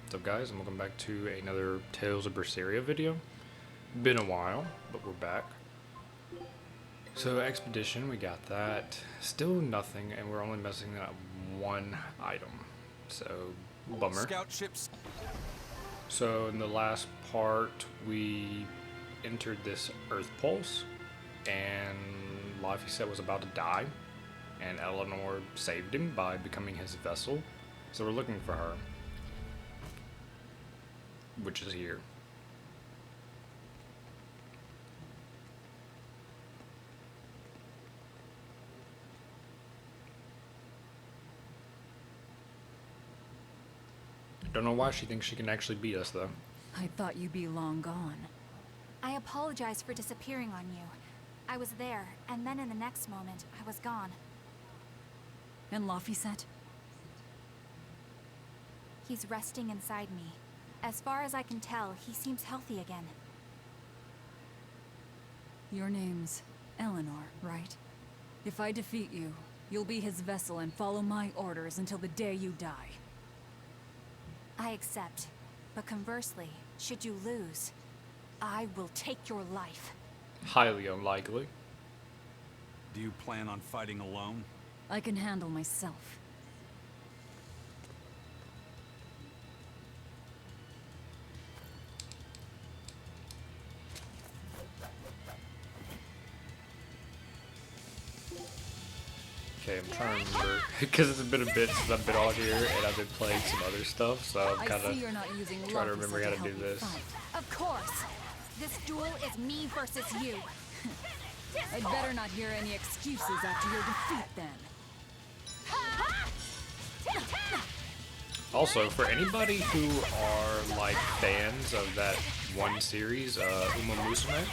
What's up guys, and welcome back to another Tales of Berseria video. Been a while, but we're back. So Expedition, we got that. Still nothing, and we're only missing that one item. So, bummer. Scout ships. So in the last part, we entered this Earth Pulse, and Laffy said was about to die, and Eleanor saved him by becoming his vessel. So we're looking for her, which is here. Don't know why she thinks she can actually beat us, though. I thought you'd be long gone. I apologize for disappearing on you. I was there, and then in the next moment, I was gone. And Laffy? He's resting inside me. As far as I can tell, he seems healthy again. Your name's Eleanor, right? If I defeat you, you'll be his vessel and follow my orders until the day you die. I accept. But conversely, should you lose, I will take your life. Highly unlikely. Do you plan on fighting alone? I can handle myself. Okay, I'm trying to remember, because it's been a bit since I've been on here, and I've been playing some other stuff, so I'm kind of trying to remember how to do this. Of course. This duel is me versus you. I'd better not hear any excuses after your defeat, then. Also, for anybody who are, like, fans of that one series, Uma Musume,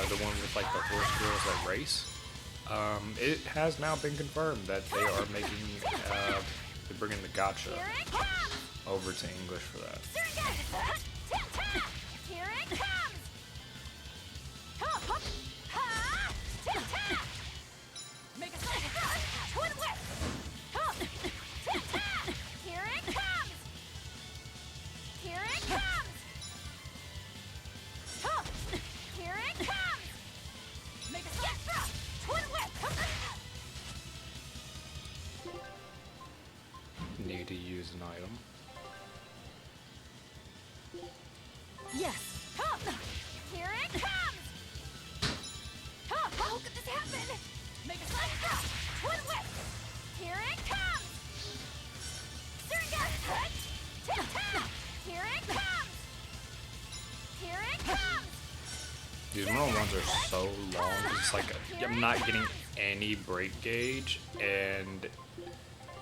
the one with, like, the horse girls that race, it has now been confirmed that they are making, they're bringing the gacha over to English for that. Here it comes! Make a twin whip! Here it comes! Here it comes! Here it comes! Make a twin whip! Need to use an item. Yes! Here it comes! How could this happen? Make a twin whip! Here it comes! Here it comes! Here it comes! These one-on-ones are so long, it's like, I'm not getting any break gauge, and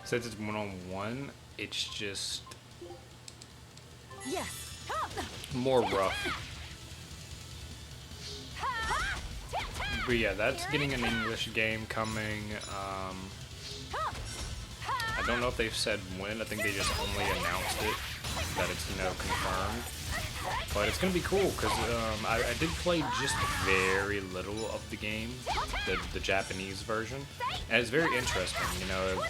since it's one-on-one, it's just Yes! more rough. But yeah, that's getting an English game coming. I don't know if they've said when. I think they just only announced it, that it's, confirmed. But it's gonna be cool because I did play just very little of the game, the Japanese version, and it's very interesting.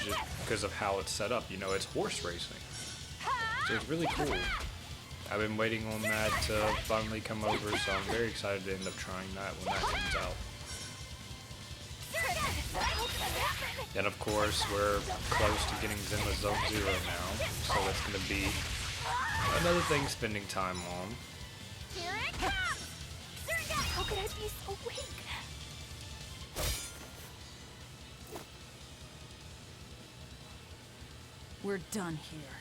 Just because of how it's set up. It's horse racing, so it's really cool. I've been waiting on that to finally come over, so I'm very excited to end up trying that when that comes out. And of course, we're close to getting Zenless Zone Zero now, so that's going to be another thing spending time on. Here it comes! How could I be so weak? We're done here.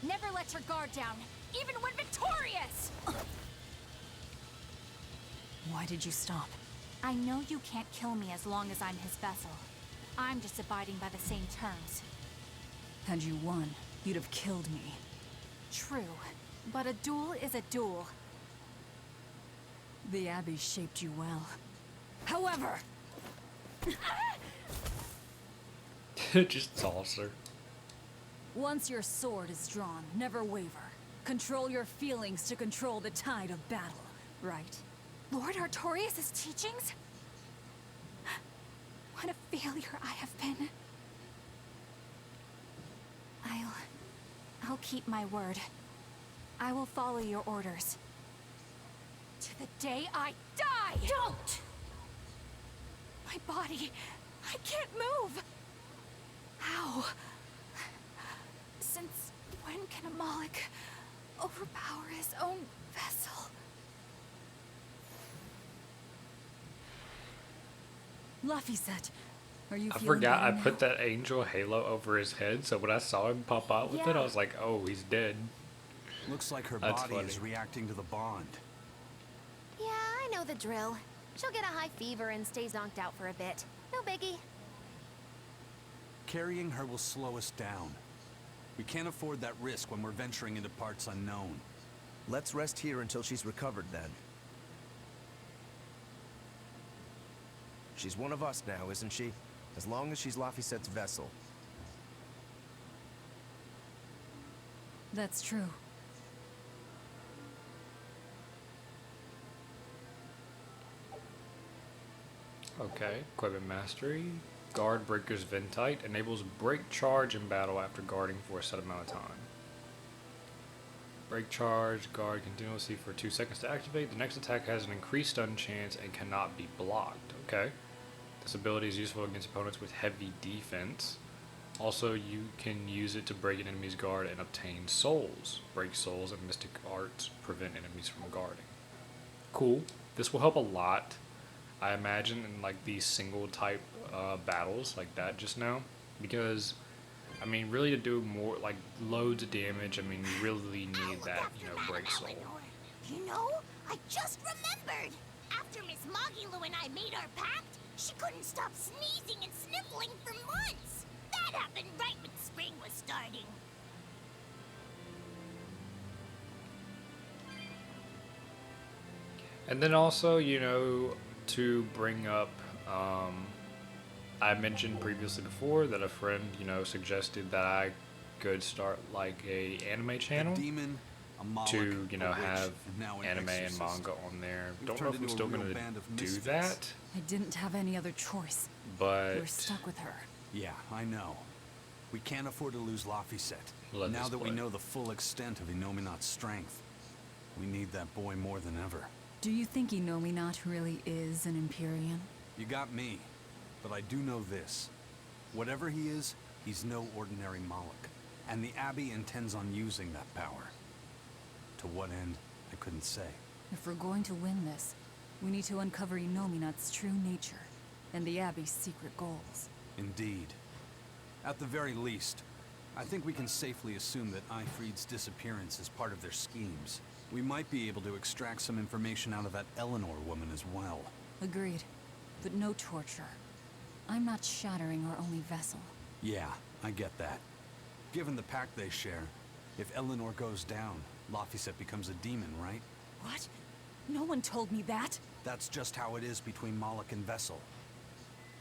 Never let your guard down, even when victorious! Why did you stop? I know you can't kill me as long as I'm his vessel. I'm just abiding by the same terms. Had you won, you'd have killed me. True, but a duel is a duel. The Abbey shaped you well. However... Just toss her. Once your sword is drawn, never waver. Control your feelings to control the tide of battle, right? Lord Artorias' teachings? What a failure I have been. I'll I'll keep my word. I will follow your orders. To the day I die! Don't! My body... I can't move! How? Since when can a Moloch overpower his own vessel? Laphicet, are you I feeling forgot I better put now? that angel halo over his head, so when I saw him pop out with it, I Yeah. was like, oh, he's dead. Looks like her That's body is funny. reacting to the bond. Yeah, I know the drill. She'll get a high fever and stay zonked out for a bit. No biggie. Carrying her will slow us down. We can't afford that risk when we're venturing into parts unknown. Let's rest here until she's recovered then. She's one of us now, isn't she? As long as she's Laphicet's vessel. That's true. Okay, equipment mastery. Guard Breaker's Ventite enables break charge in battle after guarding for a set amount of time. Break charge, guard continuously for 2 seconds to activate. The next attack has an increased stun chance and cannot be blocked. Okay. This ability is useful against opponents with heavy defense. Also, you can use it to break an enemy's guard and obtain souls. Break souls and mystic arts prevent enemies from guarding. Cool. This will help a lot, I imagine, in like these single type battles like that just now, because I mean, really to do more like loads of damage, I mean, you really need that, you know, break soul. You know, I just remembered. After Miss Magilu and I made our pact, she couldn't stop sneezing and sniffling for months. That happened right when spring was starting. And then also, you know, to bring up, I mentioned previously before that a friend, you know, suggested that I could start like a anime channel A demon, a Moloch, to, you know, a witch, have and now an anime and exorcist. manga on there. We've Don't know turned if I'm into a still real going band to of do misfits. that, I didn't have any other choice. but We're stuck with her. Yeah, I know. We can't afford to lose Laphicet. Let Now this that we play. know the full extent of Inominat's strength, we need that boy more than ever. Do you think Inominat really is an Empyrean? You got me, but I do know this. Whatever he is, he's no ordinary Moloch, and the Abbey intends on using that power. To what end, I couldn't say. If we're going to win this, we need to uncover Inominat's true nature and the Abbey's secret goals. Indeed. At the very least, I think we can safely assume that Ifrid's disappearance is part of their schemes. We might be able to extract some information out of that Eleanor woman as well. Agreed. But no torture. I'm not shattering our only vessel. Yeah, I get that. Given the pact they share, if Eleanor goes down, Laphicet becomes a demon, right? What? No one told me that. That's just how it is between Moloch and Vessel.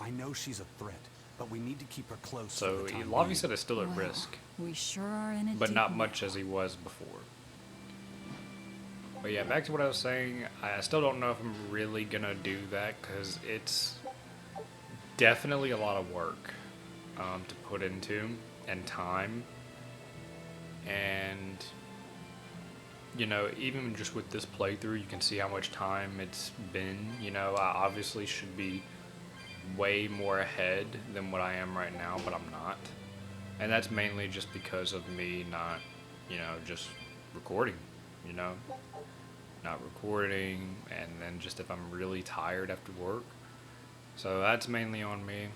I know she's a threat, but we need to keep her close. so for the time Laphicet being. is still at Well, risk, We sure are in it but deep not now. much as he was before. But yeah, back to what I was saying, I still don't know if I'm really gonna do that because it's definitely a lot of work to put into and time. And, you know, even just with this playthrough, you can see how much time it's been. You know, I obviously should be way more ahead than what I am right now, but I'm not. And that's mainly just because of me not, you know, just recording, you know? Not recording, and then just if I'm really tired after work. So that's mainly on me,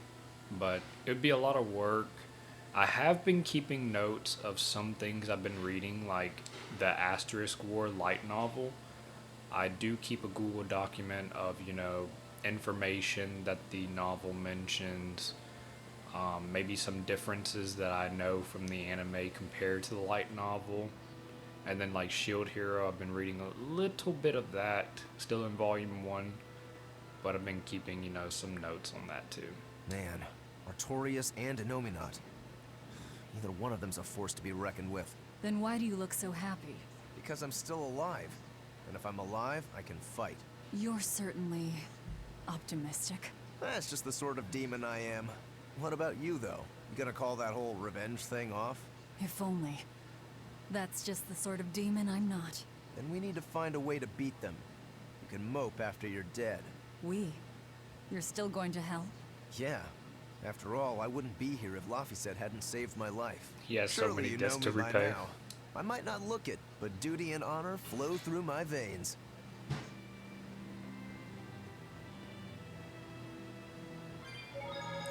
but it'd be a lot of work. I have been keeping notes of some things I've been reading, like the Asterisk War light novel. I do keep a Google document of, you know, information that the novel mentions, maybe some differences that I know from the anime compared to the light novel. And then like Shield Hero, I've been reading a little bit of that, still in volume 1, but I've been keeping, you know, some notes on that too. Man, Artorias and Inominat. Neither one of them's a force to be reckoned with. Then why do you look so happy? Because I'm still alive. And if I'm alive, I can fight. You're certainly optimistic. That's just the sort of demon I am. What about you, though? You gonna call that whole revenge thing off? If only. That's just the sort of demon I'm not. Then we need to find a way to beat them. You can mope after you're dead. We? You're still going to help? Yeah. After all, I wouldn't be here if Laphicet hadn't saved my life. He has so Surely many you debts know to me by repay. now. I might not look it, but duty and honor flow through my veins.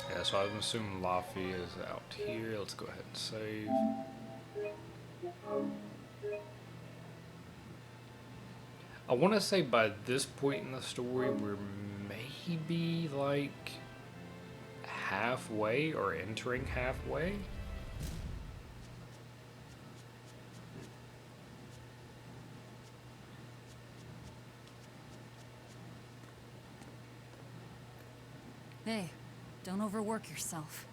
Yeah, so I'm assuming Laffy is out here. Let's go ahead and save. I want to say by this point in the story, we're maybe like halfway or entering halfway. Hey, don't overwork yourself.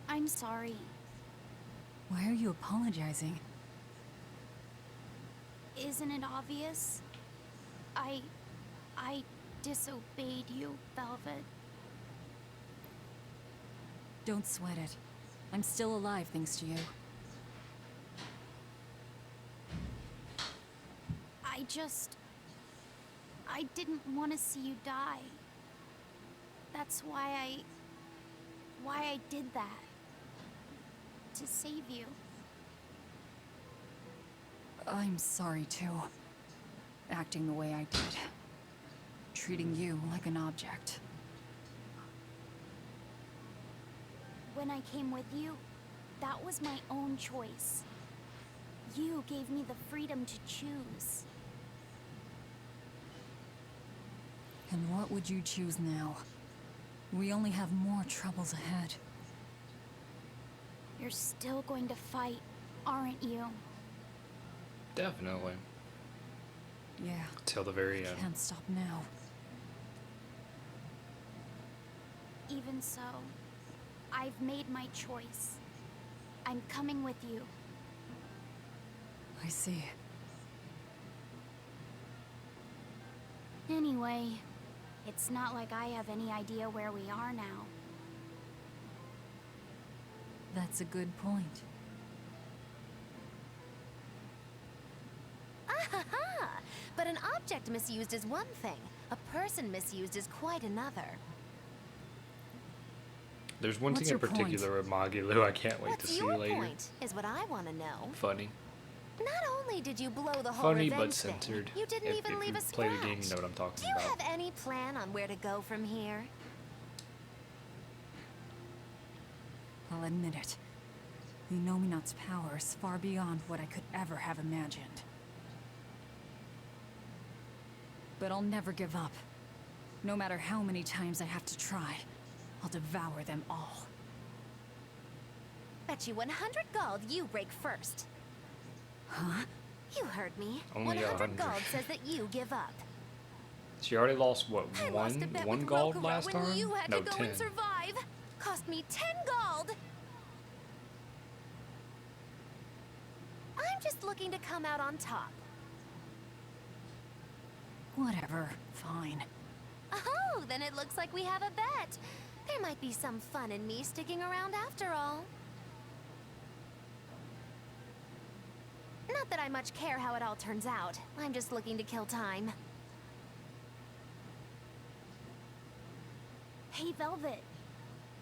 I'm sorry. Why are you apologizing? Isn't it obvious? I disobeyed you, Velvet. Don't sweat it. I'm still alive thanks to you. I didn't want to see you die. That's why I did that. To save you. I'm sorry too. Acting the way I did. Treating you like an object. When I came with you, that was my own choice. You gave me the freedom to choose. And what would you choose now? We only have more troubles ahead. You're still going to fight, aren't you? Definitely. Yeah. Till the very end. Can't stop now. Even so, I've made my choice. I'm coming with you. I see. Anyway, it's not like I have any idea where we are now. That's a good point. Ah-ha-ha! But an object misused is one thing. A person misused is quite another. There's one What's thing in your point? particular with Magilu I can't wait to What's see your later. point, is what I want to know. Funny. Not only did you blow the whole Funny revenge but thing, censored. you didn't if even leave you a play scratch. the game, you know what I'm talking Do you about. have any plan on where to go from here? I'll admit it. The Nominat's power is far beyond what I could ever have imagined. But I'll never give up. No matter how many times I have to try, I'll devour them all. Bet you 100 gold you break first. Huh? You heard me. Only 100 100. gold says that you give up. She already lost, what, I lost a bet one with gold Rokura last when time? you had No, to go 10. and survive. Cost me 10 gold. I'm just looking to come out on top. Whatever. Fine. Oh, then it looks like we have a bet. There might be some fun in me sticking around after all. Not that I much care how it all turns out. I'm just looking to kill time. Hey, Velvet.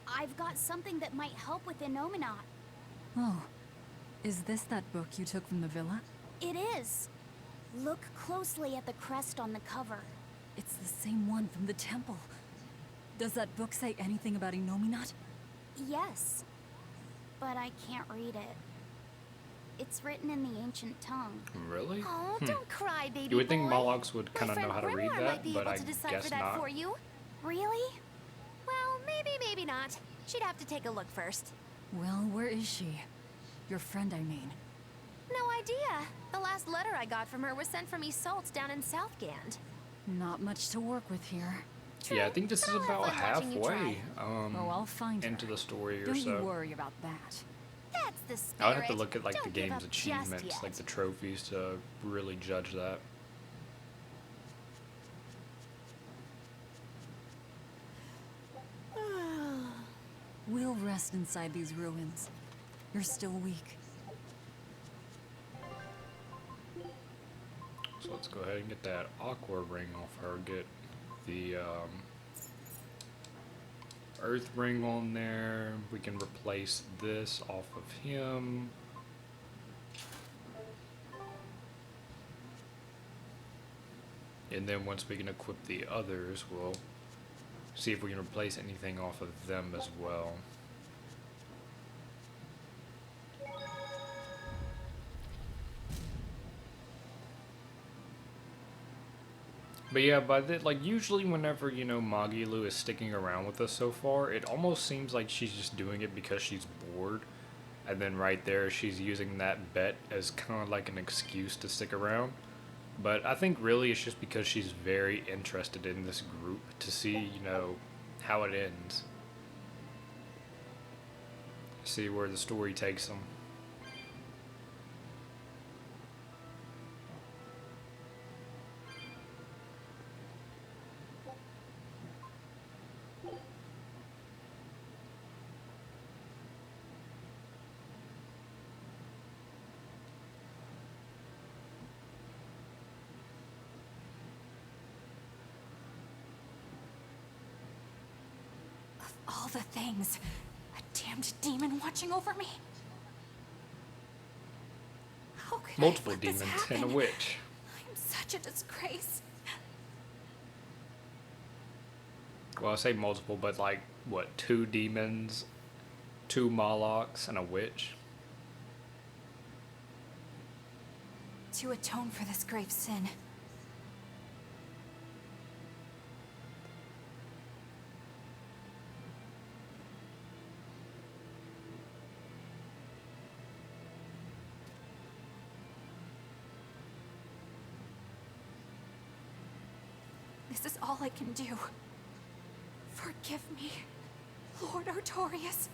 I've got something that might help with the Nominat. Oh. Is this that book you took from the villa? It is. Look closely at the crest on the cover. It's the same one from the temple. Does that book say anything about a Nominat? Yes, but I can't read it. It's written in the ancient tongue. Really? Oh, don't cry, baby You would think boy. Molox would kind of My know how to friend read Grimoire might that, be but able I to decipher guess that not. for you. Really? Well, maybe not. She'd have to take a look first. Well, where is she? Your friend, I mean. No idea. The last letter I got from her was sent from Isolt's down in Southgand. Not much to work with here. Yeah, I think this but is I'll have about fun watching you halfway Oh, I'll find her. into the story or Don't so. you worry about that. That's the spirit. I would have to look at like the Don't give game's up just achievements, yet. like the trophies, to really judge that. We'll rest inside these ruins. You're still weak. So let's go ahead and get that aqua ring off her. Get the earth ring on there. We can replace this off of him. And then once we can equip the others, we'll see if we can replace anything off of them as well. But yeah, like usually whenever, you know, Magilu is sticking around with us so far, it almost seems like she's just doing it because she's bored. And then right there, she's using that bet as kind of like an excuse to stick around. But I think really it's just because she's very interested in this group to see, you know, how it ends. See where the story takes them. All the things. A damned demon watching over me. How could Multiple I let this demons and a happen? witch. I'm such a disgrace. Well, I say multiple, but like, what, 2 demons, 2 Molochs, and a witch? To atone for this grave sin. This is all I can do. Forgive me, Lord Artorias.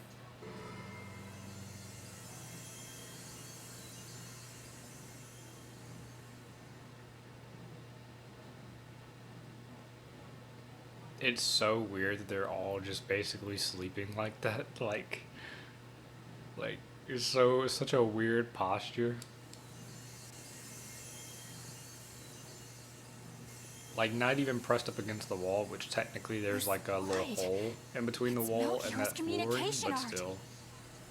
It's so weird that they're all just basically sleeping like that. Like it's such a weird posture. Like not even pressed up against the wall, which technically there's like a little Right. hole in between the It's wall and Melchior's that flooring, communication but art. still.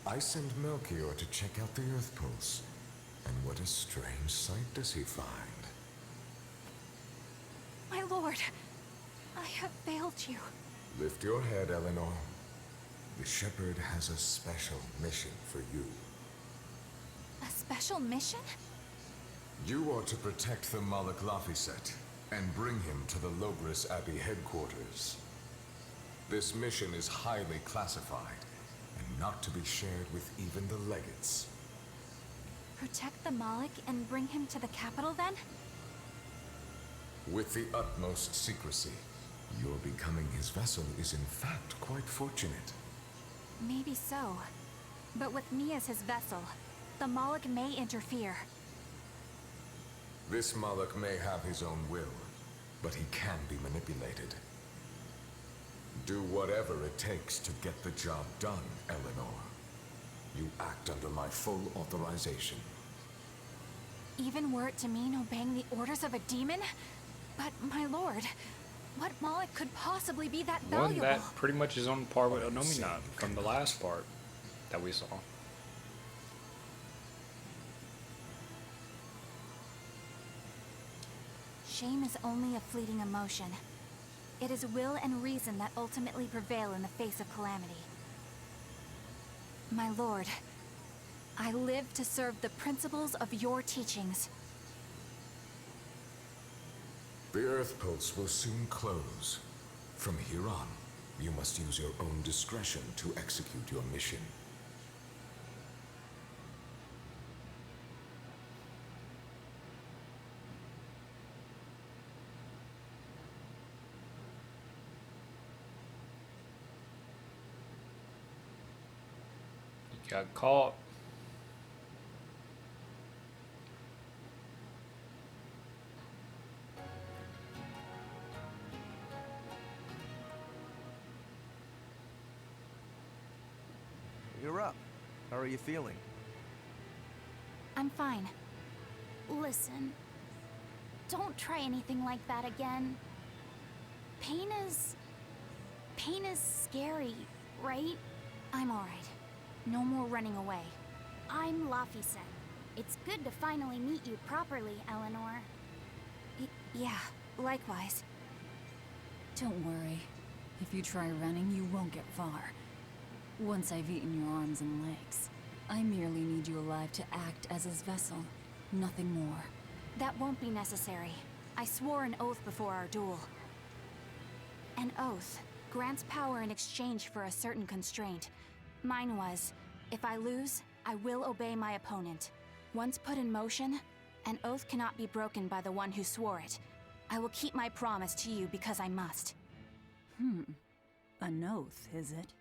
I send Melchior to check out the Earth Pulse. And what a strange sight does he find? My lord, I have failed you. Lift your head, Eleanor. The Shepherd has a special mission for you. A special mission? You are to protect the Malak Lafiset and bring him to the Logris Abbey headquarters. This mission is highly classified and not to be shared with even the legates. Protect the Malik and bring him to the capital then? With the utmost secrecy. Your becoming his vessel is in fact quite fortunate. Maybe so. But with me as his vessel, the Malik may interfere. This Malak may have his own will, but he can be manipulated. Do whatever it takes to get the job done, Eleanor. You act under my full authorization. Even were it to mean obeying the orders of a demon? But, my lord, what Malik could possibly be that One valuable? that pretty much is on par with Onominat from the last part that we saw. Shame is only a fleeting emotion. It is will and reason that ultimately prevail in the face of calamity. My lord, I live to serve the principles of your teachings. The Earth Pulse will soon close. From here on, you must use your own discretion to execute your mission. You got caught. You're up. How are you feeling? I'm fine. Listen, Don't try anything like that again. Pain is scary, right? I'm alright. No more running away. I'm Laphicet. It's good to finally meet you properly, Eleanor. Yeah, likewise. Don't worry. If you try running, you won't get far. Once I've eaten your arms and legs, I merely need you alive to act as his vessel. Nothing more. That won't be necessary. I swore an oath before our duel. An oath grants power in exchange for a certain constraint. Mine was, if I lose, I will obey my opponent. Once put in motion, an oath cannot be broken by the one who swore it. I will keep my promise to you because I must. An oath, is it?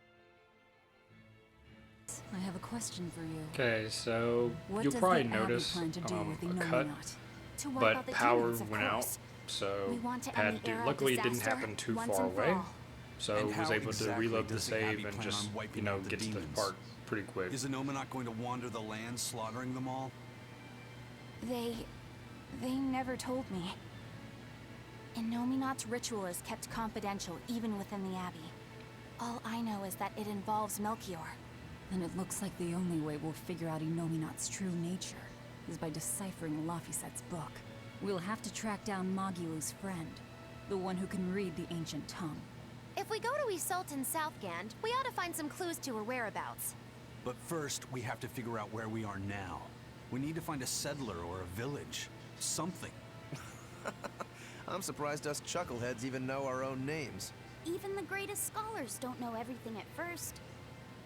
I have a question for you. Okay, so What you'll does probably the Abbey notice plan to do with the a cut, Nominat? To wipe out but the power demons, of went out, course. so We want to end had the to. era of Luckily, it didn't disaster happen too once far and for away, all. so And was how able to exactly reload the does the Abbey save and plan just, on wiping you know, out the get to the demons? part pretty quick. Is the Nominat going to wander the land, slaughtering them all? They never told me. Innominat's ritual is kept confidential even within the Abbey. All I know is that it involves Melchior. Then it looks like the only way we'll figure out Innominat's true nature is by deciphering Laphicet's book. We'll have to track down Magilu's friend, the one who can read the ancient tongue. If we go to Isolt in Southgand, we ought to find some clues to her whereabouts. But first, we have to figure out where we are now. We need to find a settler or a village. Something. I'm surprised us chuckleheads even know our own names. Even the greatest scholars don't know everything at first.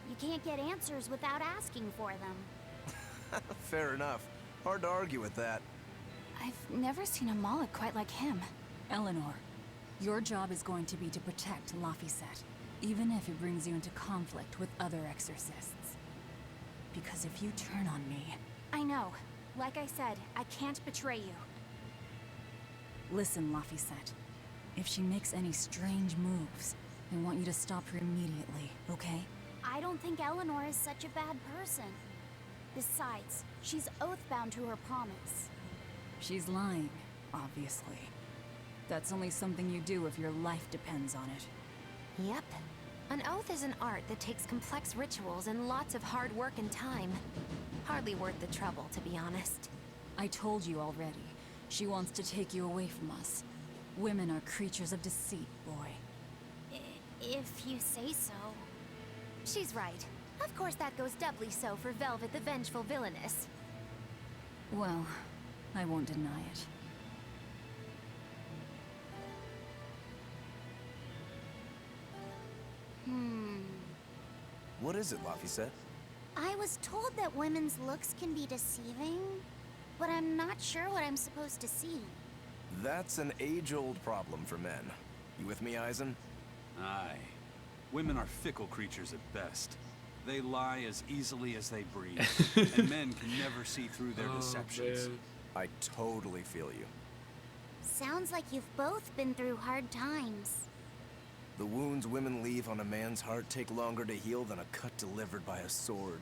You can't get answers without asking for them. Fair enough. Hard to argue with that. I've never seen a Moloch quite like him. Eleanor, your job is going to be to protect Laphicet, even if it brings you into conflict with other exorcists. Because if you turn on me... I know. Like I said, I can't betray you. Listen, Laphicet. If she makes any strange moves, I want you to stop her immediately, okay? I don't think Eleanor is such a bad person. Besides, she's oath-bound to her promise. She's lying, obviously. That's only something you do if your life depends on it. Yep. An oath is an art that takes complex rituals and lots of hard work and time. Hardly worth the trouble, to be honest. I told you already. She wants to take you away from us. Women are creatures of deceit, boy. If you say so. She's right. Of course that goes doubly so for Velvet the Vengeful Villainess. Well, I won't deny it. What is it, Laphicet? I was told that women's looks can be deceiving, but I'm not sure what I'm supposed to see. That's an age-old problem for men. You with me, Eisen? Aye. Women are fickle creatures at best. They lie as easily as they breathe, and men can never see through their deceptions. Man. I totally feel you. Sounds like you've both been through hard times. The wounds women leave on a man's heart take longer to heal than a cut delivered by a sword.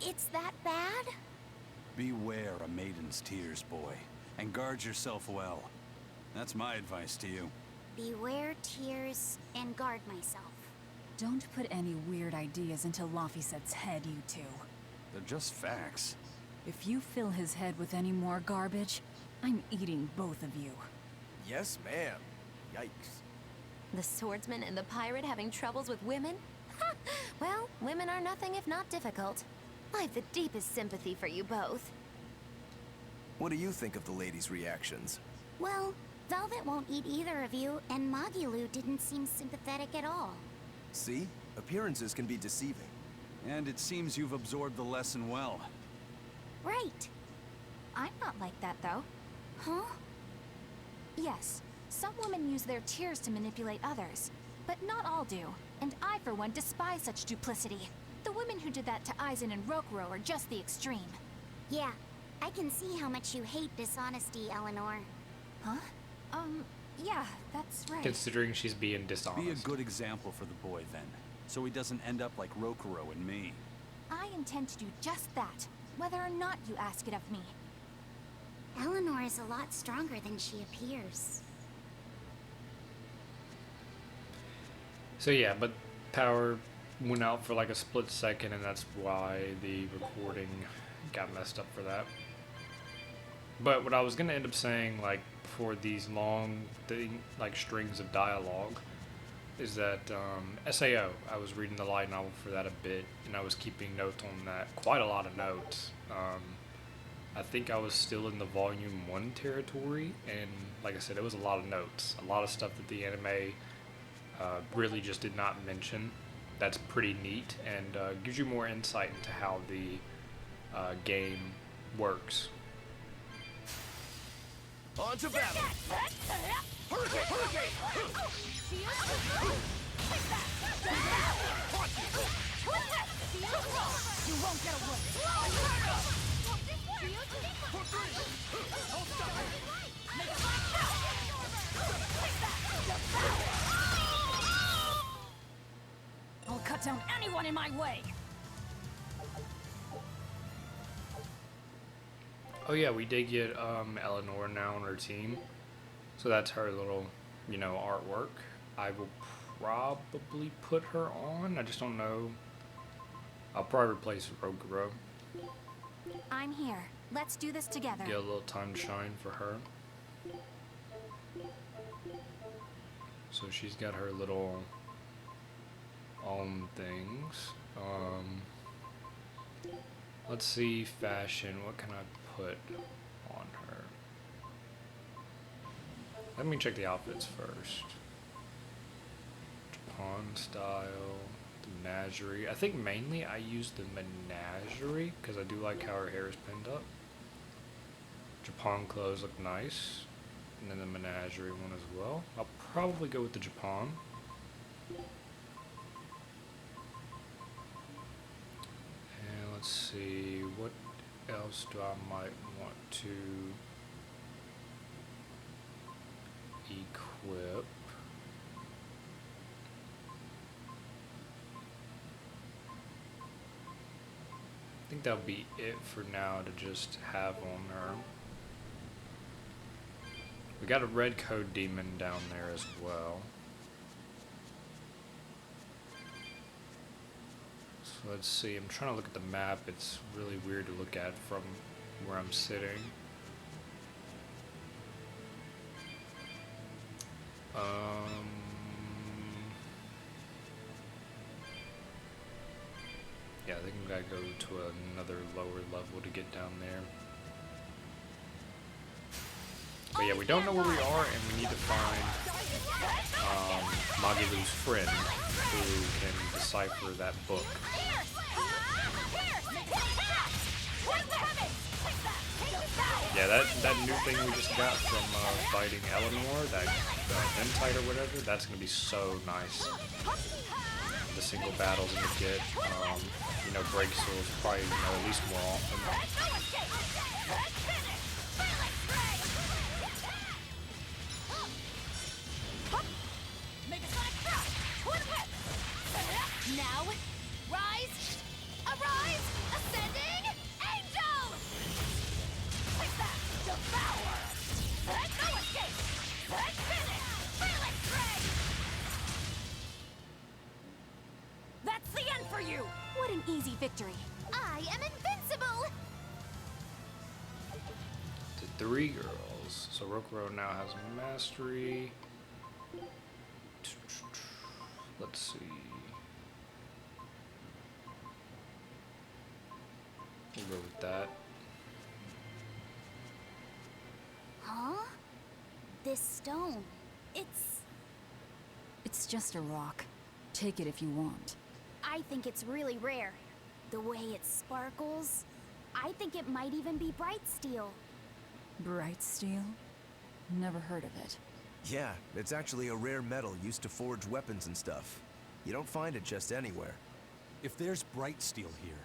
It's that bad? Beware a maiden's tears, boy, and guard yourself well. That's my advice to you. Beware tears and guard myself. Don't put any weird ideas into Laphicet's head, you two. They're just facts. If you fill his head with any more garbage, I'm eating both of you. Yes, ma'am. Yikes. The swordsman and the pirate having troubles with women? Ha! Well, women are nothing if not difficult. I've the deepest sympathy for you both. What do you think of the ladies' reactions? Well, Velvet won't eat either of you, and Magilu didn't seem sympathetic at all. See? Appearances can be deceiving. And it seems you've absorbed the lesson well. Right. I'm not like that, though. Huh? Yes, some women use their tears to manipulate others, but not all do. And I, for one, despise such duplicity. The women who did that to Eisen and Rokuro are just the extreme. Yeah, I can see how much you hate dishonesty, Eleanor. Huh? Yeah, that's right. Considering she's being dishonest. Be a good example for the boy, then, so he doesn't end up like Rokuro and me. I intend to do just that, whether or not you ask it of me. Eleanor is a lot stronger than she appears. So yeah, but power went out for like a split second, and that's why the recording got messed up for that. But what I was gonna end up saying, like, for these long like strings of dialogue, is that SAO. I was reading the light novel for that a bit, and I was keeping notes on that, quite a lot of notes. I think I was still in the volume 1 territory, and like I said, it was a lot of notes, a lot of stuff that the anime really just did not mention. That's pretty neat, and gives you more insight into how the game works. On to battle! Hurricane! Hurricane! You won't get away. I'll cut down anyone in my way. Oh yeah, we did get Eleanor now on our team, so that's her little, artwork. I will probably put her on. I just don't know. I'll probably replace Roguro. I'm here. Let's do this together. Get a little time to shine for her. So she's got her little things. Let's see, fashion. What can I put on her? Let me check the outfits first. Japan style, the menagerie. I think mainly I use the menagerie because I do like how her hair is pinned up. Japan clothes look nice, and then the menagerie one as well. I'll probably go with the Japan. And let's see, what else do I might want to equip? I think that'll be it for now to just have on her. We got a red code demon down there as well. So let's see, I'm trying to look at the map. It's really weird to look at from where I'm sitting. Yeah, I think we gotta go to another lower level to get down there. But yeah, we don't know where we are, and we need to find Magilu's friend who can decipher that book. Yeah, that new thing we just got from fighting Eleanor, that Ventite or whatever, that's gonna be so nice. The single battles you get, break souls probably, at least more often. Now, rise, arise, ascending, angel! Take that, devour! No escape! Finish! Fearless ray! That's the end for you! What an easy victory. I am invincible! The 3 girls. So Rokuro now has mastery. Let's see. We'll go with that. Huh? This stone, it's just a rock. Take it if you want. I think it's really rare. The way it sparkles, I think it might even be bright steel. Bright steel? Never heard of it. Yeah, it's actually a rare metal used to forge weapons and stuff. You don't find it just anywhere. If there's bright steel here,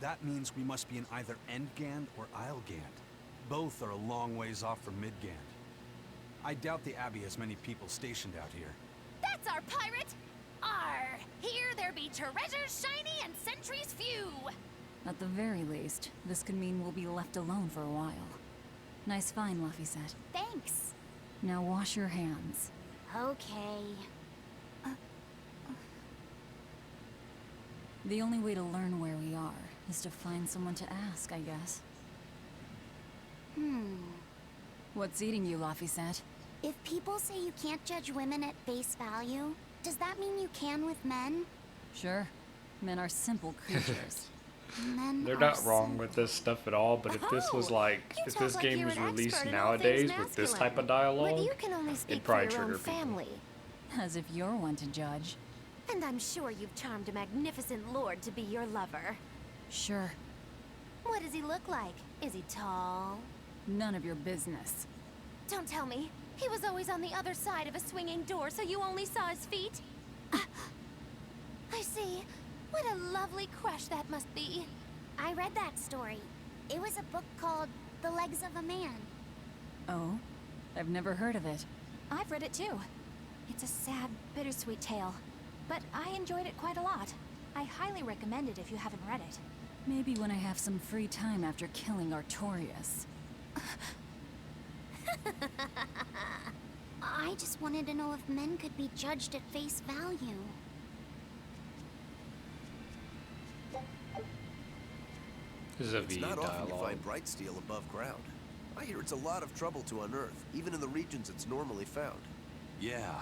that means we must be in either Endgand or Islegand. Both are a long ways off from Midgand. I doubt the Abbey has many people stationed out here. That's our pirate! Arr! Here there be treasures shiny and sentries few! At the very least, this could mean we'll be left alone for a while. Nice find, Laphicet. Thanks. Now wash your hands. Okay. The only way to learn where we are is to find someone to ask, I guess. What's eating you, Laphicet? If people say you can't judge women at face value, does that mean you can with men? Sure. Men are simple creatures. Men They're are not wrong simple. with this stuff at all, but if this was Oh, like, you if talk this like game you're was an released expert in all nowadays things with this masculine. type of dialogue, But you can only speak it'd probably for your trigger own people. family. As if you're one to judge. And I'm sure you've charmed a magnificent lord to be your lover. Sure. What does he look like? Is he tall? None of your business. Don't tell me. He was always on the other side of a swinging door, so you only saw his feet? I see. What a lovely crush that must be. I read that story. It was a book called The Legs of a Man. Oh? I've never heard of it. I've read it too. It's a sad, bittersweet tale. But I enjoyed it quite a lot. I highly recommend it if you haven't read it. Maybe when I have some free time after killing Artorias. I just wanted to know if men could be judged at face value. This is a It's V not often you dialogue. find bright steel above ground. I hear it's a lot of trouble to unearth, even in the regions it's normally found. Yeah.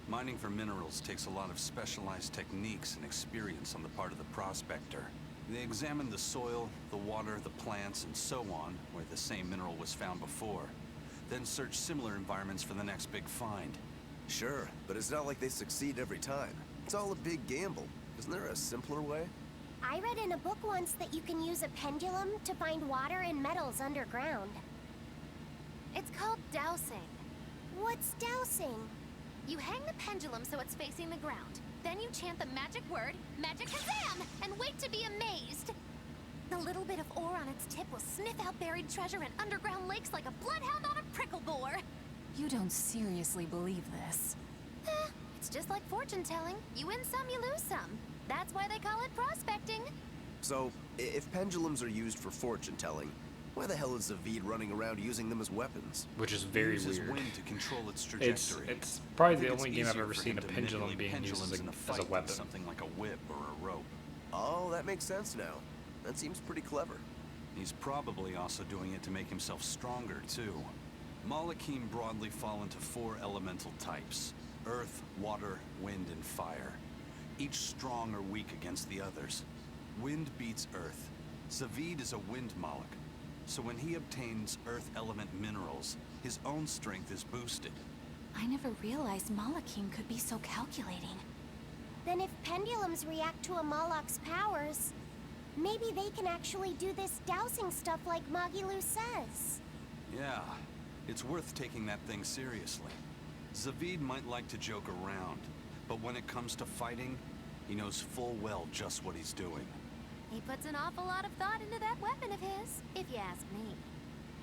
Mining for minerals takes a lot of specialized techniques and experience on the part of the prospector. They examine the soil, the water, the plants, and so on, where the same mineral was found before. Then search similar environments for the next big find. Sure, but it's not like they succeed every time. It's all a big gamble. Isn't there a simpler way? I read in a book once that you can use a pendulum to find water and metals underground. It's called dowsing. What's dowsing? You hang the pendulum so it's facing the ground. Then you chant the magic word, Magic Kazam, and wait to be amazed. The little bit of ore on its tip will sniff out buried treasure in underground lakes like a bloodhound on a prickle bore. You don't seriously believe this. It's just like fortune telling. You win some, you lose some. That's why they call it prospecting. So, if pendulums are used for fortune telling, why the hell is Zavid running around using them as weapons? Which is very Uses weird. wind to control its trajectory. It's probably I think the it's only game I've easier ever for seen him a to pendulum manipulate being used pendulums in as fight a than weapon. something like a whip or a rope. Oh, that makes sense now. That seems pretty clever. He's probably also doing it to make himself stronger, too. Malakim broadly fall into 4 elemental types: earth, water, wind, and fire. Each strong or weak against the others. Wind beats earth. Zavid is a wind Moloch, so when he obtains earth element minerals, his own strength is boosted. I never realized Malakim could be so calculating. Then if pendulums react to a Moloch's powers, maybe they can actually do this dowsing stuff like Magilu says. Yeah, it's worth taking that thing seriously. Zavid might like to joke around, but when it comes to fighting, he knows full well just what he's doing. He puts an awful lot of thought into that weapon of his, if you ask me.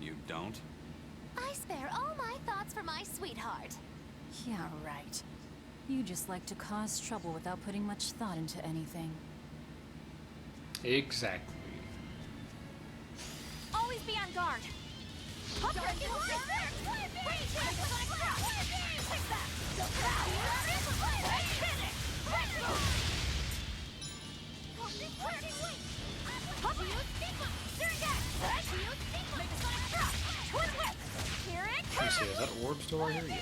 You don't? I spare all my thoughts for my sweetheart. Yeah, right. You just like to cause trouble without putting much thought into anything. Exactly. Always be on guard. Let me see, is that orb still right here? Yeah.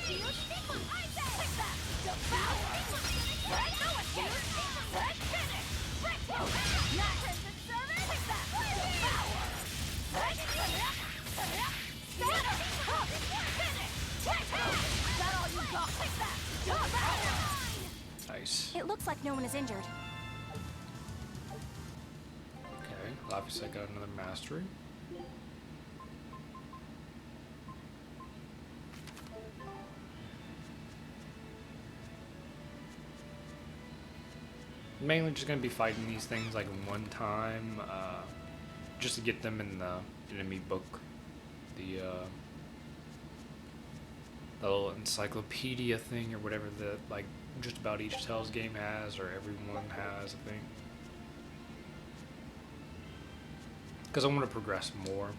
Nice. It looks like no one is injured. Okay, Laphicet got another mastery. Mainly just gonna be fighting these things like one time, just to get them in the enemy book. The little encyclopedia thing or whatever that like just about each Tales game has, or everyone has, I think. Because I want to progress more.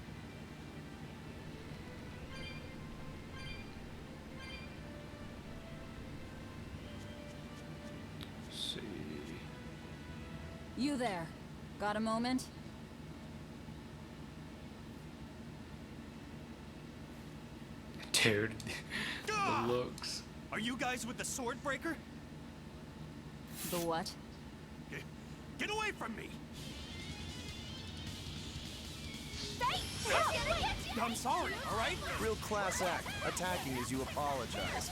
You there. Got a moment? Dude, the looks. Are you guys with the sword breaker? The what? Get away from me! I'm sorry, all right? Real class act, attacking as you apologize.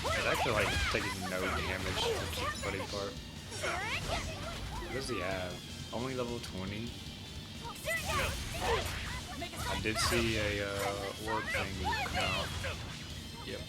It's actually like taking no damage, which is the funny part. What does he have? Only level 20? I did see a orb thing come out. Yep.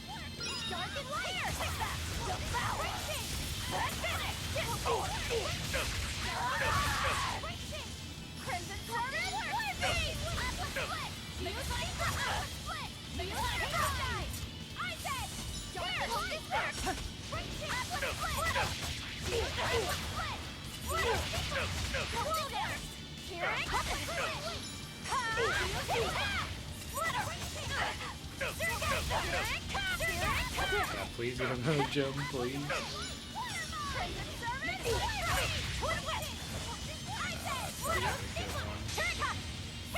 Yeah, please get another jump, please.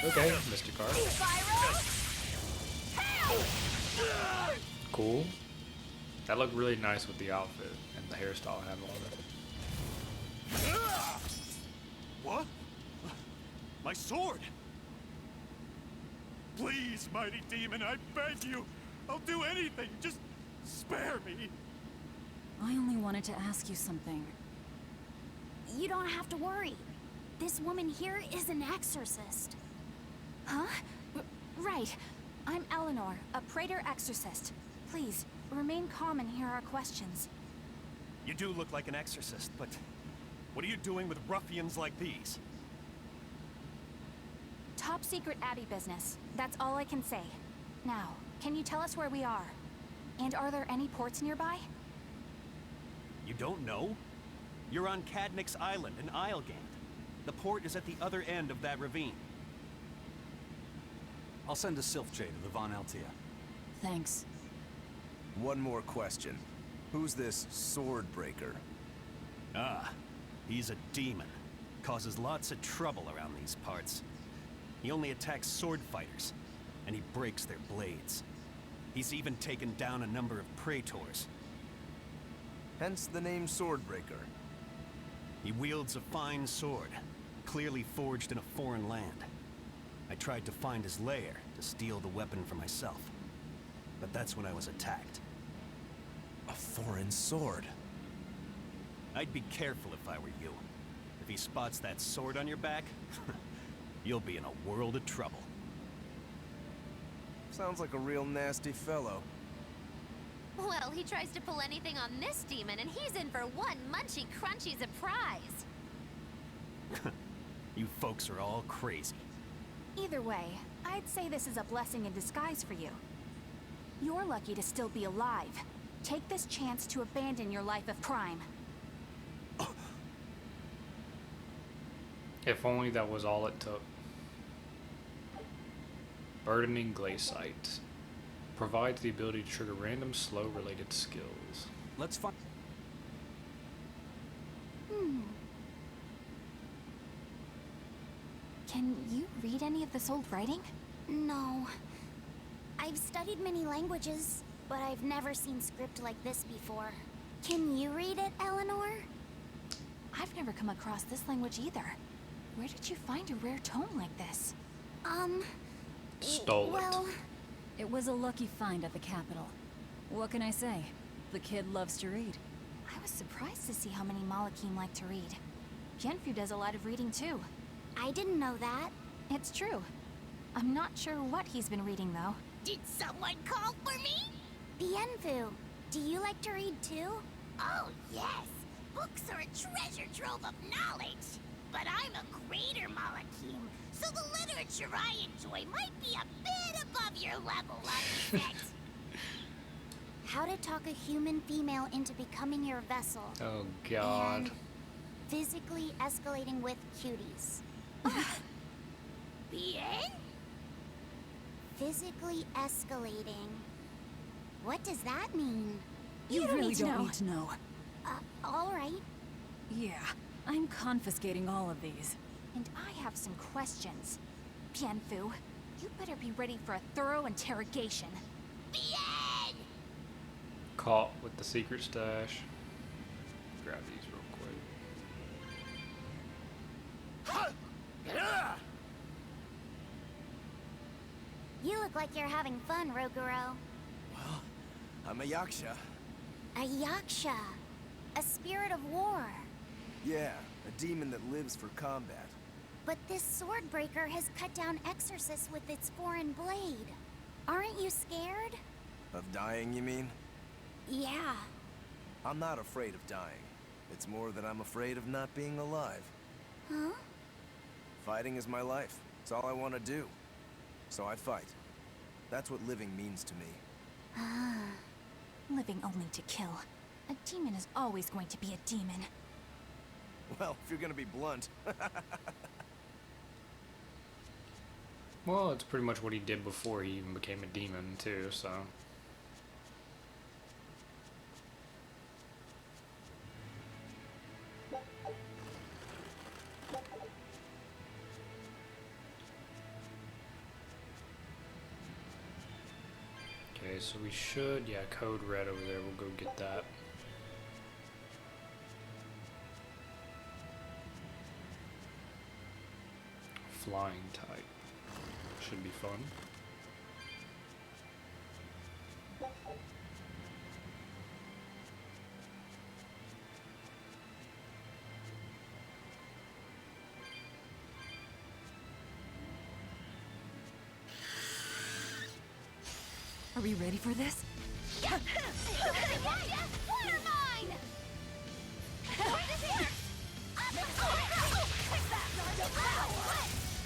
Okay, Mr. Car. Cool. That looked really nice with the outfit and the hairstyle I have on it. What? My sword! Please, mighty demon, I beg you! I'll do anything, just spare me! I only wanted to ask you something. You don't have to worry. This woman here is an exorcist. Huh? Right. I'm Eleanor, a Praetor exorcist. Please, remain calm and hear our questions. You do look like an exorcist, but what are you doing with ruffians like these? Top secret Abbey business. That's all I can say. Now, can you tell us where we are? And are there any ports nearby? You don't know? You're on Cadnix Island in Islegand. The port is at the other end of that ravine. I'll send a Sylph Jade to the Von Altia. Thanks. One more question. Who's this sword breaker? Ah, he's a demon. Causes lots of trouble around these parts. He only attacks sword fighters, and he breaks their blades. He's even taken down a number of praetors. Hence the name Swordbreaker. He wields a fine sword, clearly forged in a foreign land. I tried to find his lair to steal the weapon for myself, but that's when I was attacked. A foreign sword. I'd be careful if I were you. If he spots that sword on your back, you'll be in a world of trouble. Sounds like a real nasty fellow. Well, he tries to pull anything on this demon, and he's in for one munchy, crunchy surprise. You folks are all crazy. Either way, I'd say this is a blessing in disguise for you. You're lucky to still be alive. Take this chance to abandon your life of crime. If only that was all it took. Burdening Glaciite. Provides the ability to trigger random slow-related skills. Let's find... Can you read any of this old writing? No. I've studied many languages, but I've never seen script like this before. Can you read it, Eleanor? I've never come across this language either. Where did you find a rare tome like this? Stole well... It was a lucky find at the capital. What can I say? The kid loves to read. I was surprised to see how many Malakim like to read. Yenfu does a lot of reading too. I didn't know that. It's true. I'm not sure what he's been reading though. Did someone call for me? Bienfu, do you like to read too? Oh, yes. Books are a treasure trove of knowledge. But I'm a greater Malakim, so the literature I enjoy might be a bit above your level of effect. How to talk a human female into becoming your vessel. Oh god. And physically escalating with cuties. Bien? Physically escalating What does that mean? You don't really need to don't know. need to know. All right. Yeah, I'm confiscating all of these. And I have some questions. Bienfu, you better be ready for a thorough interrogation. Bien! Caught with the secret stash. Grab these real quick. You look like you're having fun, Roguro. Well, I'm a yaksha. A yaksha. A spirit of war. Yeah, a demon that lives for combat. But this sword breaker has cut down exorcists with its foreign blade. Aren't you scared? Of dying, you mean? Yeah. I'm not afraid of dying. It's more that I'm afraid of not being alive. Huh? Fighting is my life. It's all I want to do. So I fight. That's what living means to me. Ah. Living only to kill. A demon is always going to be a demon. Well, if you're gonna be blunt. Well, it's pretty much what he did before he even became a demon, too, so. Okay, so we should, yeah, code red over there. We'll go get that. Flying type. Should be fun. Are we ready for this? Water mine!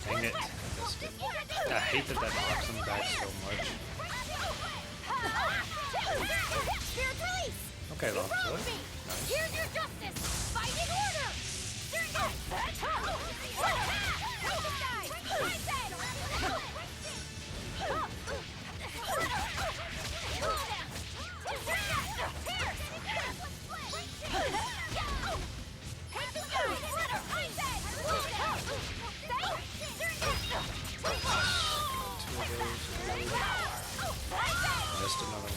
Dang it. I missed it. I hate that that knocks him back so much. Spirit release! Okay, Lobster. Nice. Here's your justice! Fight in order! Missed another one.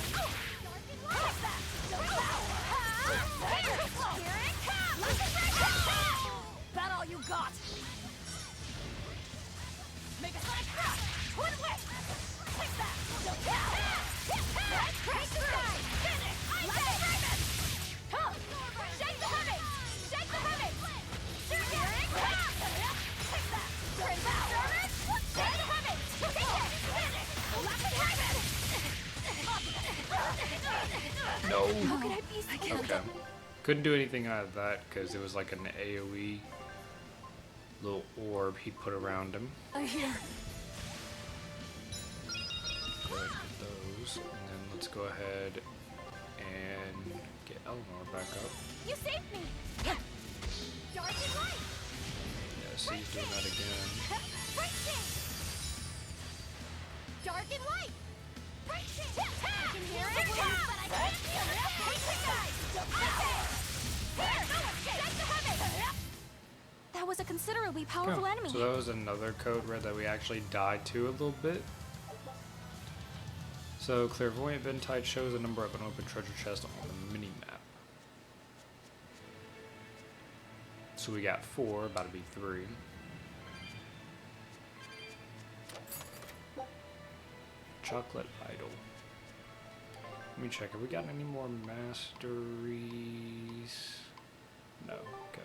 That all you got? Make a sonic crash! Twin whip! Take that! Crash the sky! Finish! Shake the heavens! Shake the heavens! Take that! Shake the heavens! Finish! No! How could I be so Okay. Couldn't do anything out of that because it was like an AoE little orb he put around him. I hear. Go ahead and get those. And then let's go ahead and get Eleanor back up. You saved me! Dark and light! Yes, he's doing that again. Dark and light! I can hear it, but I can't feel it! That was a considerably powerful enemy. So that was another code red that we actually died to a little bit. So Clairvoyant Ventide shows the number of an open treasure chest on the mini-map. So we got 4, about to be 3. Chocolate Idol. Let me check. Have we gotten any more masteries? No. Okay.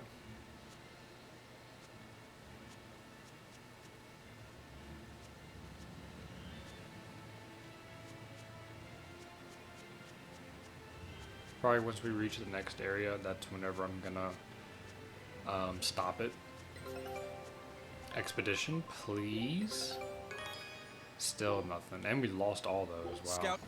Probably once we reach the next area, that's whenever I'm gonna stop it. Expedition, please. Still nothing, and we lost all those. Wow. Scout.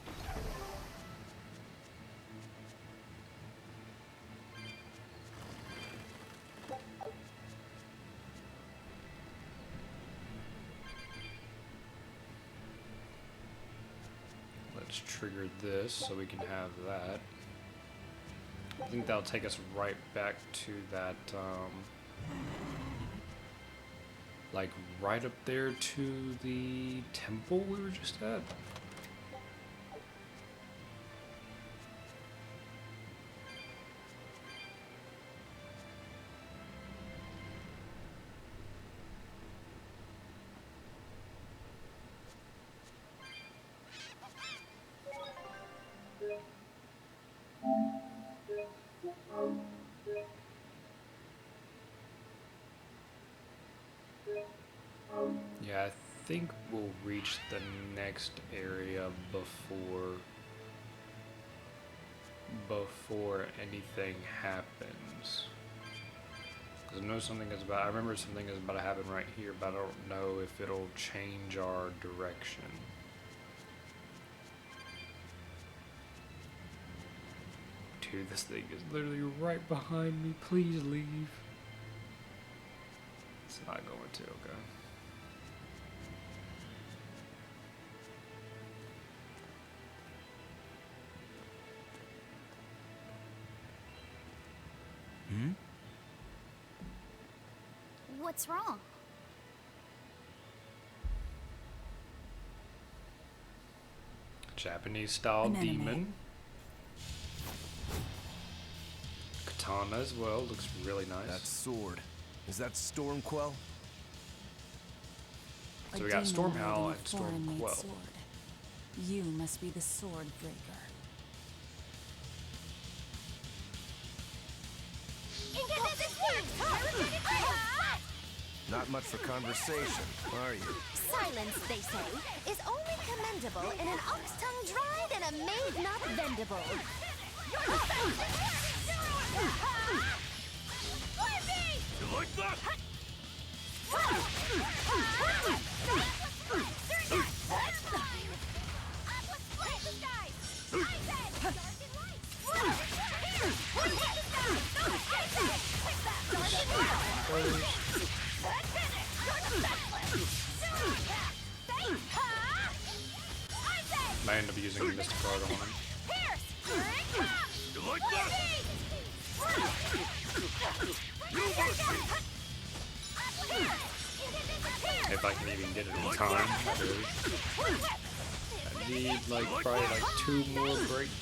let's trigger this so we can have that. I think that'll take us right back to that, like right up there to the temple we were just at. Yeah, I think we'll reach the next area before anything happens. Because I remember something is about to happen right here, but I don't know if it'll change our direction. Dude, this thing is literally right behind me. Please leave. It's not going to, okay. What's wrong? Japanese style An enemy. demon. Katana as well, looks really nice. That sword. Is that Stormquell? So A we got demon Stormhowl wielding a and foreign-made Stormquell. sword. You must be the sword breaker. Not much for conversation, are you? Silence, they say, is only commendable in an ox tongue dried and a maid not bendable. You like that? Might end up using Mystic Card on him. You like that? If I can even get it in time, that is. I need like probably like 2 more breaks.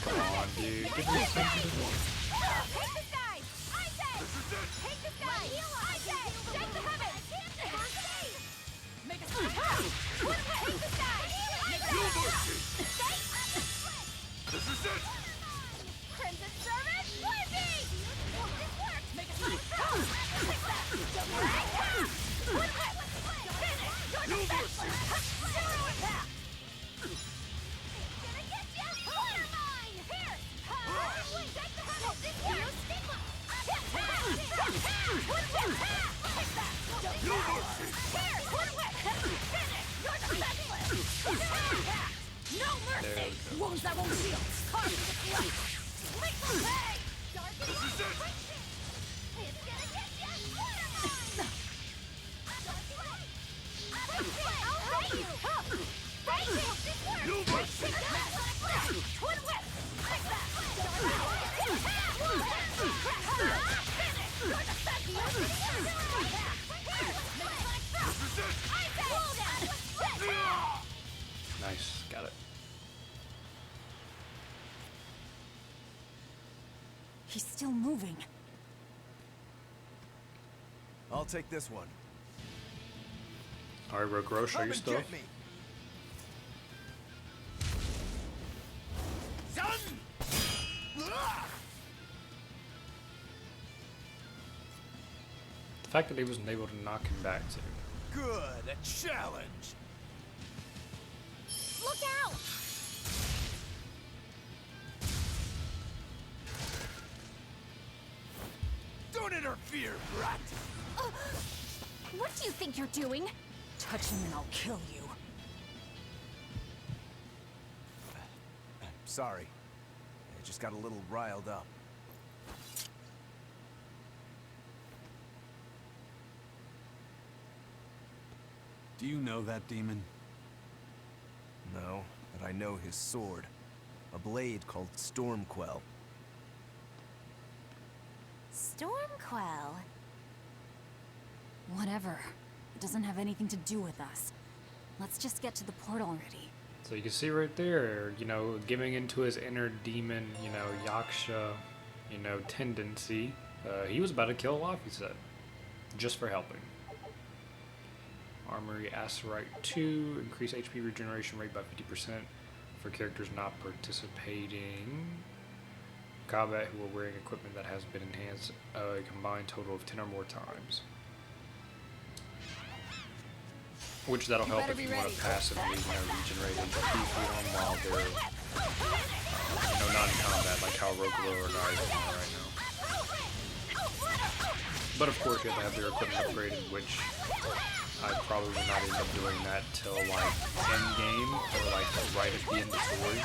Come on, dude. Give me something to do. This is it! Crimson Servant, Blippi! This works! Make a No mercy! Wounds that won't heal! Carve to the flesh! Lick the pay! This is it! No mercy! Nice, got it. He's still moving. I'll take this one. Alright, Rokuro, show Come your and stuff. get me. The fact that he wasn't able to knock him back too. Good, a challenge. Look out! Don't interfere, brat. What do you think you're doing? Touch him and I'll kill you. Sorry. I just got a little riled up. Do you know that demon? No, but I know his sword. A blade called Stormquell. Stormquell. Whatever. It doesn't have anything to do with us. Let's just get to the port already. So you can see right there, you know, giving into his inner demon, you know, Yaksha, you know, tendency. He was about to kill Laphicet, just for helping. Armory Acerite 2, increase HP regeneration rate by 50% for characters not participating. Combat who are wearing equipment that has been enhanced a combined total of 10 or more times. Which that'll help if you want to passively, you know, regenerate HP from while they're, you know, not in combat, like how Rokulo or Naizen are right now. But of course, you have to have their equipment upgraded, which I probably will not end up doing that till like end game or like right at the end of the story.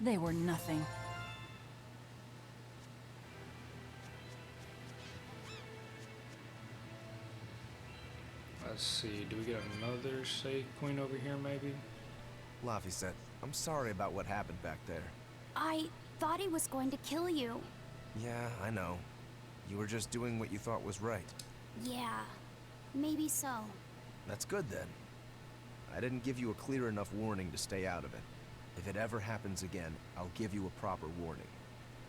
They were nothing. Let's see, do we get another save point over here maybe? Laphicet, I'm sorry about what happened back there. I thought he was going to kill you. Yeah, I know. You were just doing what you thought was right. Yeah, maybe so. That's good then. I didn't give you a clear enough warning to stay out of it. If it ever happens again, I'll give you a proper warning.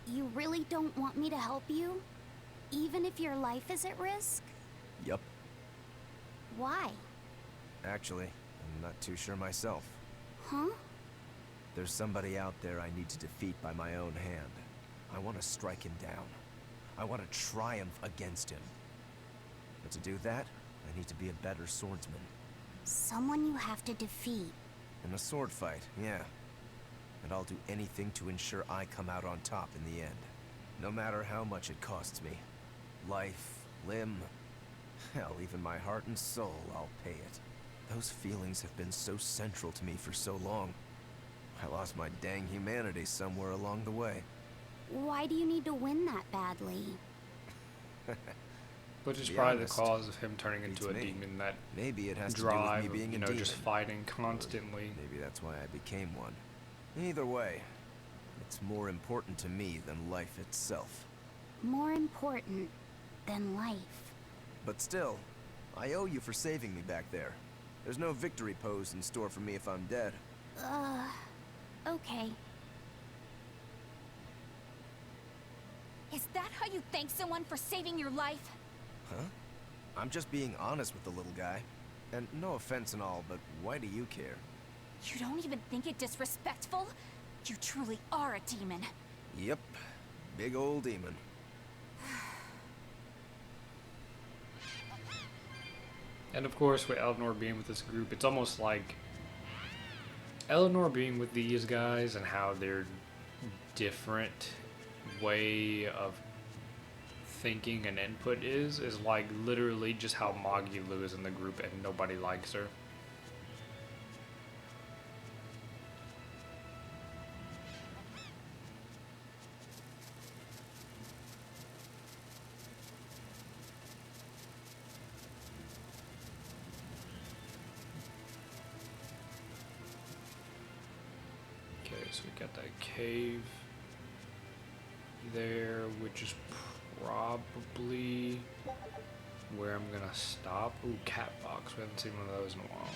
You really don't want me to help you? Even if your life is at risk? Yup. Why? Actually, I'm not too sure myself. Huh? There's somebody out there I need to defeat by my own hand. I want to strike him down. I want to triumph against him. But to do that, I need to be a better swordsman. Someone you have to defeat. In a sword fight, yeah. And I'll do anything to ensure I come out on top in the end. No matter how much it costs me. Life, limb, hell, even my heart and soul, I'll pay it. Those feelings have been so central to me for so long. I lost my dang humanity somewhere along the way. Why do you need to win that badly? Which is To be probably honest, the cause of him turning beats into a me. demon, that Maybe it has drive, to do with me being you a know, demon. just fighting constantly. Maybe that's why I became one. Either way, it's more important to me than life itself. More important than life. But still, I owe you for saving me back there. There's no victory pose in store for me if I'm dead. Okay. Is that how you thank someone for saving your life? Huh? I'm just being honest with the little guy. And no offense and all, but why do you care? You don't even think it disrespectful? You truly are a demon. Yep. Big old demon. And of course, with Eleanor being with this group, it's almost like Eleanor being with these guys and how their different way of thinking and input is like literally just how Magilu is in the group and nobody likes her. Okay, so we got that cave there, which is probably where I'm gonna stop. Ooh, cat box. We haven't seen one of those in a while.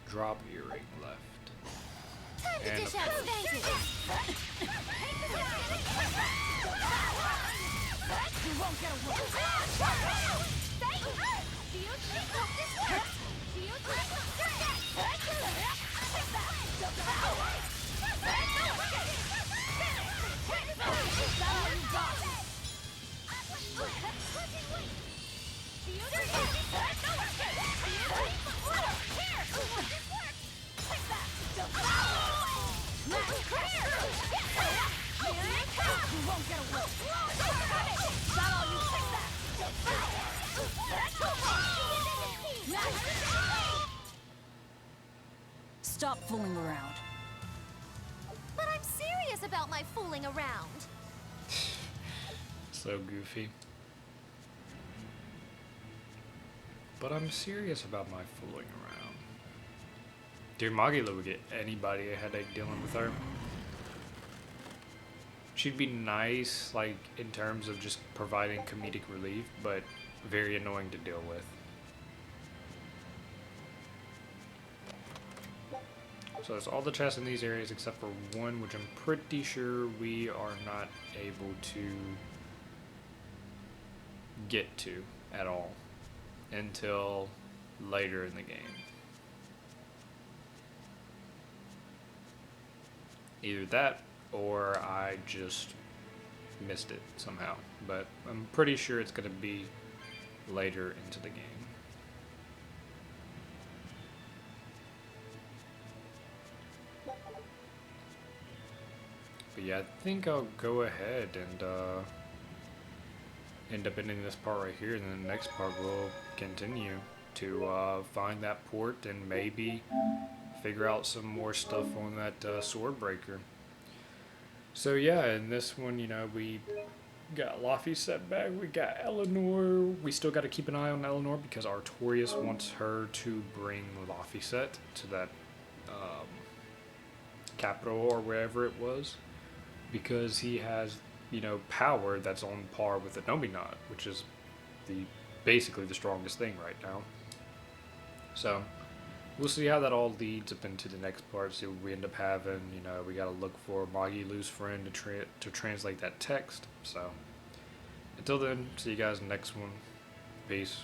Drop earring left. Time to And dish of out course- spanking. You won't get away. Do you think this works? Do you You won't get away. Stop fooling around. But I'm serious about my fooling around. So goofy. But I'm serious about my fooling around. Dude, Magila would get anybody a headache dealing with her. She'd be nice, like, in terms of just providing comedic relief, but very annoying to deal with. So there's all the chests in these areas except for one, which I'm pretty sure we are not able to get to at all until later in the game. Either that or I just missed it somehow, but I'm pretty sure it's going to be later into the game. But yeah, I think I'll go ahead and end up ending this part right here, and then the next part we'll continue to find that port and maybe figure out some more stuff on that sword breaker. So yeah, in this one, you know, we got Laufey set back, we got Eleanor. We still got to keep an eye on Eleanor because Artorias wants her to bring Laufey set to that capital or wherever it was, because he has, you know, power that's on par with the Nominat, which is basically the strongest thing right now. So we'll see how that all leads up into the next part, see what we end up having. You know, we gotta look for Magilu's friend to translate that text. So until then, see you guys in the next one. Peace.